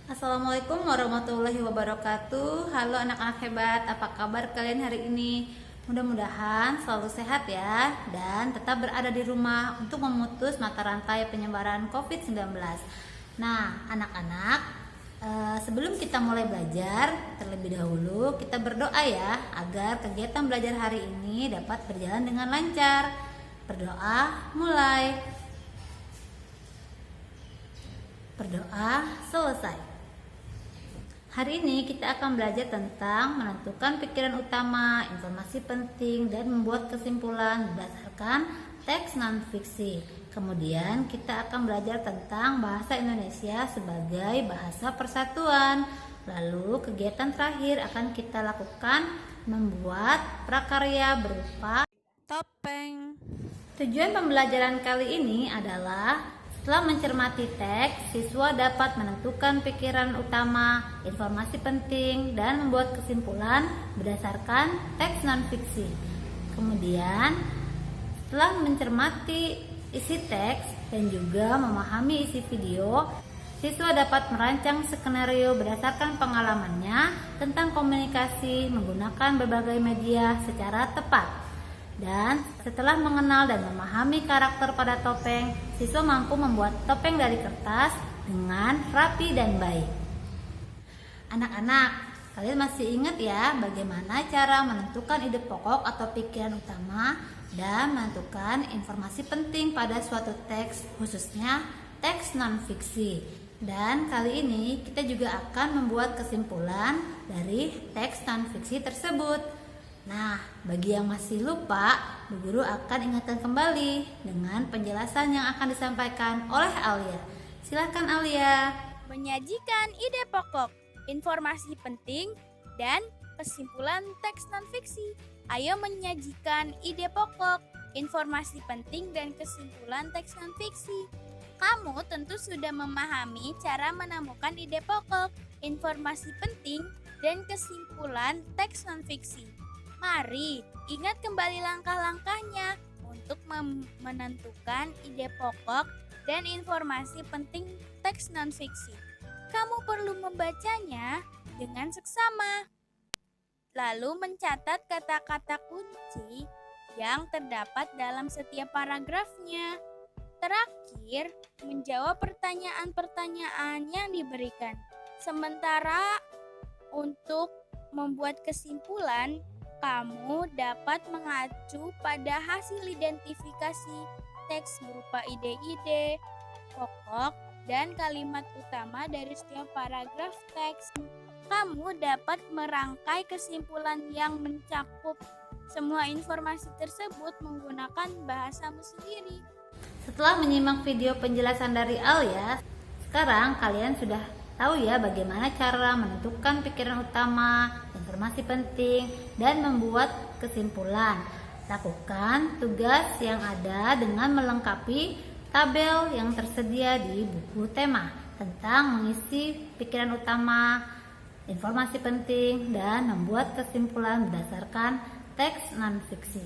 Assalamualaikum warahmatullahi wabarakatuh. Halo anak-anak hebat, apa kabar kalian hari ini? Mudah-mudahan selalu sehat ya dan tetap berada di rumah untuk memutus mata rantai penyebaran COVID-19. Nah, anak-anak, sebelum kita mulai belajar, terlebih dahulu kita berdoa ya agar kegiatan belajar hari ini dapat berjalan dengan lancar. Berdoa mulai. Berdoa selesai. Hari ini kita akan belajar tentang menentukan pikiran utama, informasi penting, dan membuat kesimpulan berdasarkan teks non-fiksi. Kemudian kita akan belajar tentang bahasa Indonesia sebagai bahasa persatuan. Lalu kegiatan terakhir akan kita lakukan membuat prakarya berupa topeng. Tujuan pembelajaran kali ini adalah setelah mencermati teks, siswa dapat menentukan pikiran utama, informasi penting, dan membuat kesimpulan berdasarkan teks non-fiksi. Kemudian, setelah mencermati isi teks dan juga memahami isi video, siswa dapat merancang skenario berdasarkan pengalamannya tentang komunikasi menggunakan berbagai media secara tepat. Dan setelah mengenal dan memahami karakter pada topeng, siswa mampu membuat topeng dari kertas dengan rapi dan baik. Anak-anak, kalian masih ingat ya bagaimana cara menentukan ide pokok atau pikiran utama dan menentukan informasi penting pada suatu teks, khususnya teks non-fiksi. Dan kali ini kita juga akan membuat kesimpulan dari teks non-fiksi tersebut. Nah, bagi yang masih lupa, Bu Guru akan ingatkan kembali dengan penjelasan yang akan disampaikan oleh Alia. Silakan Alia. Menyajikan ide pokok, informasi penting, dan kesimpulan teks non-fiksi. Ayo menyajikan ide pokok, informasi penting, dan kesimpulan teks non-fiksi. Kamu tentu sudah memahami cara menemukan ide pokok, informasi penting, dan kesimpulan teks non-fiksi. Mari ingat kembali langkah-langkahnya untuk menentukan ide pokok dan informasi penting teks non-fiksi. Kamu perlu membacanya dengan seksama, lalu mencatat kata-kata kunci yang terdapat dalam setiap paragrafnya. Terakhir, menjawab pertanyaan-pertanyaan yang diberikan. Sementara untuk membuat kesimpulan, kamu dapat mengacu pada hasil identifikasi teks berupa ide-ide pokok dan kalimat utama dari setiap paragraf teks. Kamu dapat merangkai kesimpulan yang mencakup semua informasi tersebut menggunakan bahasamu sendiri. Setelah menyimak video penjelasan dari Alia, sekarang kalian sudah tahu ya bagaimana cara menentukan pikiran utama, informasi penting, dan membuat kesimpulan. Lakukan tugas yang ada dengan melengkapi tabel yang tersedia di buku tema tentang mengisi pikiran utama, informasi penting, dan membuat kesimpulan berdasarkan teks non-fiksi.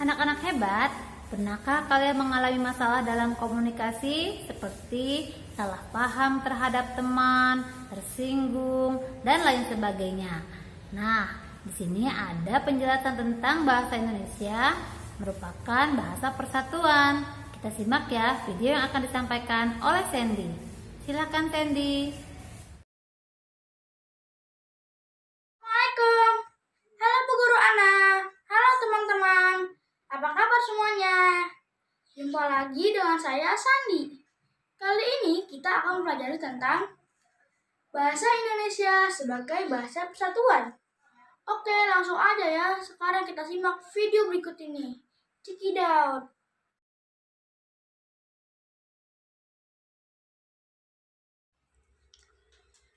Anak-anak hebat, pernahkah kalian mengalami masalah dalam komunikasi seperti salah paham terhadap teman, tersinggung, dan lain sebagainya? Nah, di sini ada penjelasan tentang bahasa Indonesia merupakan bahasa persatuan. Kita simak ya video yang akan disampaikan oleh Sandy. Silakan Sandy. Assalamualaikum. Halo Bu Guru Ana. Halo teman-teman. Apa kabar semuanya? Jumpa lagi dengan saya Sandi. Kali ini kita akan mempelajari tentang bahasa Indonesia sebagai bahasa persatuan. Oke, langsung aja ya. Sekarang kita simak video berikut ini. Check it out.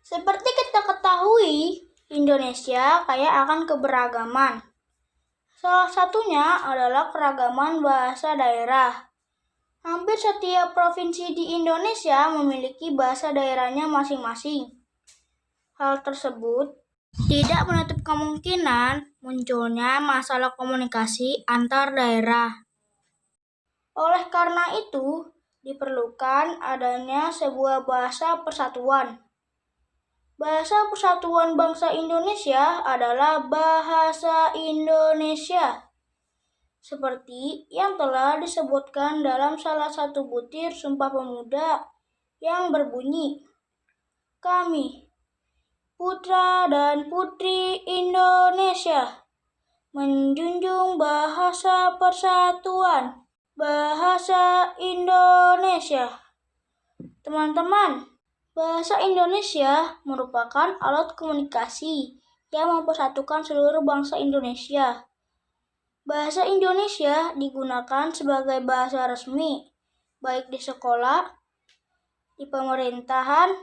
Seperti kita ketahui, Indonesia kaya akan keberagaman. Salah satunya adalah keragaman bahasa daerah. Hampir setiap provinsi di Indonesia memiliki bahasa daerahnya masing-masing. Hal tersebut tidak menutup kemungkinan munculnya masalah komunikasi antar daerah. Oleh karena itu, diperlukan adanya sebuah bahasa persatuan. Bahasa Persatuan Bangsa Indonesia adalah bahasa Indonesia, seperti yang telah disebutkan dalam salah satu butir Sumpah Pemuda yang berbunyi, "Kami, putra dan putri Indonesia, menjunjung bahasa persatuan, bahasa Indonesia." Teman-teman, bahasa Indonesia merupakan alat komunikasi yang mempersatukan seluruh bangsa Indonesia. Bahasa Indonesia digunakan sebagai bahasa resmi, baik di sekolah, di pemerintahan,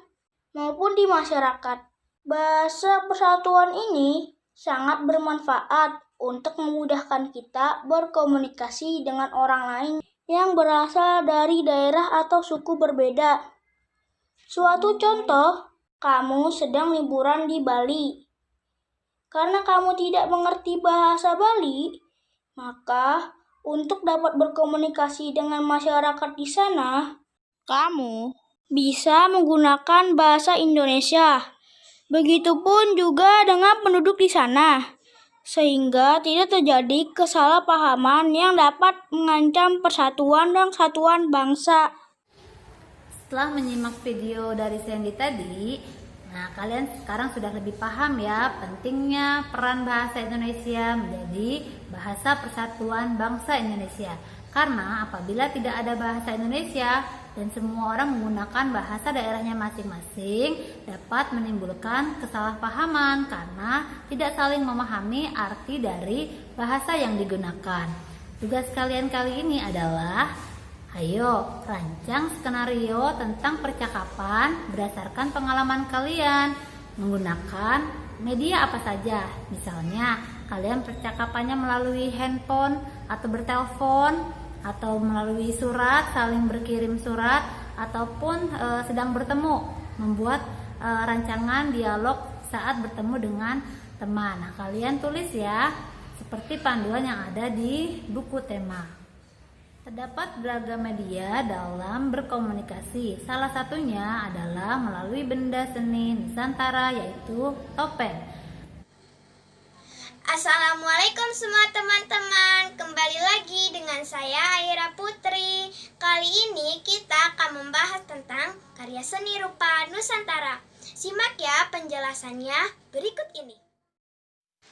maupun di masyarakat. Bahasa persatuan ini sangat bermanfaat untuk memudahkan kita berkomunikasi dengan orang lain yang berasal dari daerah atau suku berbeda. Suatu contoh, kamu sedang liburan di Bali. Karena kamu tidak mengerti bahasa Bali, maka untuk dapat berkomunikasi dengan masyarakat di sana, kamu bisa menggunakan bahasa Indonesia. Begitupun juga dengan penduduk di sana, sehingga tidak terjadi kesalahpahaman yang dapat mengancam persatuan dan kesatuan bangsa. Setelah menyimak video dari Sandy tadi, nah kalian sekarang sudah lebih paham ya pentingnya peran bahasa Indonesia menjadi bahasa persatuan bangsa Indonesia. Karena apabila tidak ada bahasa Indonesia dan semua orang menggunakan bahasa daerahnya masing-masing, dapat menimbulkan kesalahpahaman karena tidak saling memahami arti dari bahasa yang digunakan. Tugas kalian kali ini adalah ayo rancang skenario tentang percakapan berdasarkan pengalaman kalian menggunakan media apa saja. Misalnya kalian percakapannya melalui handphone atau bertelepon, atau melalui surat, saling berkirim surat, ataupun sedang bertemu, membuat rancangan dialog saat bertemu dengan teman. Nah, kalian tulis ya, seperti panduan yang ada di buku tema. Terdapat beragam media dalam berkomunikasi. Salah satunya adalah melalui benda seni Nusantara, yaitu topeng. Assalamualaikum semua teman-teman. Kembali lagi dengan saya Aira Putri. Kali ini kita akan membahas tentang karya seni rupa Nusantara. Simak ya penjelasannya berikut ini.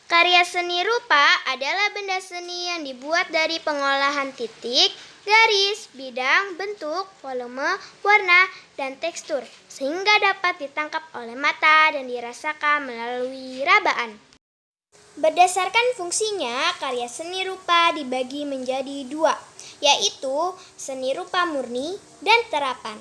Karya seni rupa adalah benda seni yang dibuat dari pengolahan titik, garis, bidang, bentuk, volume, warna, dan tekstur, sehingga dapat ditangkap oleh mata dan dirasakan melalui rabaan. Berdasarkan fungsinya, karya seni rupa dibagi menjadi dua, yaitu seni rupa murni dan terapan.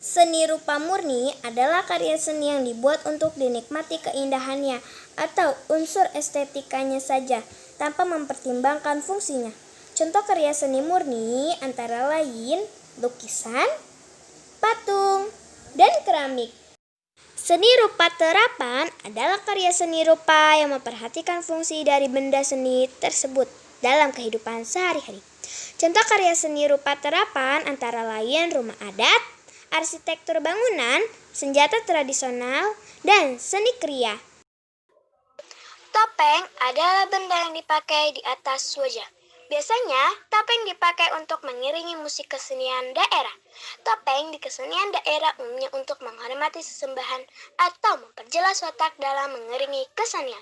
Seni rupa murni adalah karya seni yang dibuat untuk dinikmati keindahannya atau unsur estetikanya saja, tanpa mempertimbangkan fungsinya. Contoh karya seni murni antara lain lukisan, patung, dan keramik. Seni rupa terapan adalah karya seni rupa yang memperhatikan fungsi dari benda seni tersebut dalam kehidupan sehari-hari. Contoh karya seni rupa terapan antara lain rumah adat, arsitektur bangunan, senjata tradisional, dan seni kriya. Topeng adalah benda yang dipakai di atas wajah. Biasanya, topeng dipakai untuk mengiringi musik kesenian daerah. Topeng di kesenian daerah umumnya untuk menghormati sesembahan atau memperjelas watak dalam mengiringi kesenian.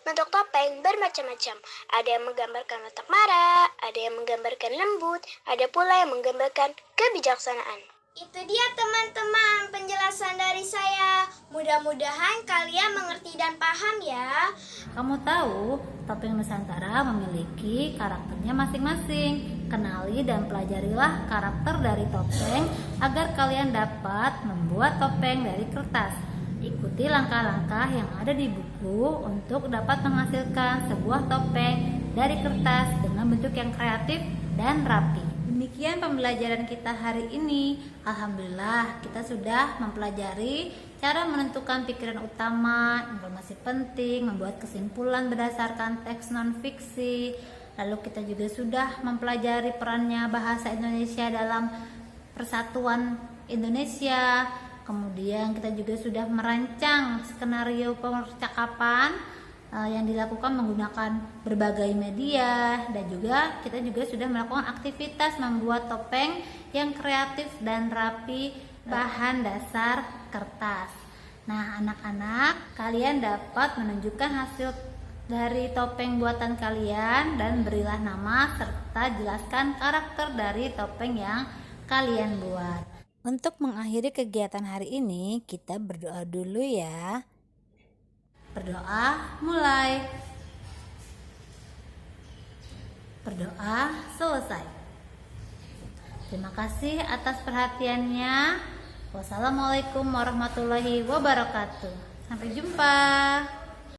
Bentuk topeng bermacam-macam. Ada yang menggambarkan watak marah, ada yang menggambarkan lembut, ada pula yang menggambarkan kebijaksanaan. Itu dia teman-teman penjelasan dari saya. Mudah-mudahan kalian mengerti dan paham ya. Kamu tahu, topeng Nusantara memiliki karakternya masing-masing. Kenali dan pelajarilah karakter dari topeng agar kalian dapat membuat topeng dari kertas. Ikuti langkah-langkah yang ada di buku untuk dapat menghasilkan sebuah topeng dari kertas dengan bentuk yang kreatif dan rapi. Demikian pembelajaran kita hari ini. Alhamdulillah kita sudah mempelajari cara menentukan pikiran utama, informasi penting, membuat kesimpulan berdasarkan teks non-fiksi. Lalu kita juga sudah mempelajari perannya bahasa Indonesia dalam persatuan Indonesia. Kemudian kita juga sudah merancang skenario percakapan yang dilakukan menggunakan berbagai media, dan juga kita juga sudah melakukan aktivitas membuat topeng yang kreatif dan rapi bahan dasar kertas. Nah, anak-anak, kalian dapat menunjukkan hasil dari topeng buatan kalian dan berilah nama serta jelaskan karakter dari topeng yang kalian buat. Untuk mengakhiri kegiatan hari ini, kita berdoa dulu ya. Berdoa mulai. Berdoa selesai. Terima kasih atas perhatiannya. Wassalamualaikum warahmatullahi wabarakatuh. Sampai jumpa.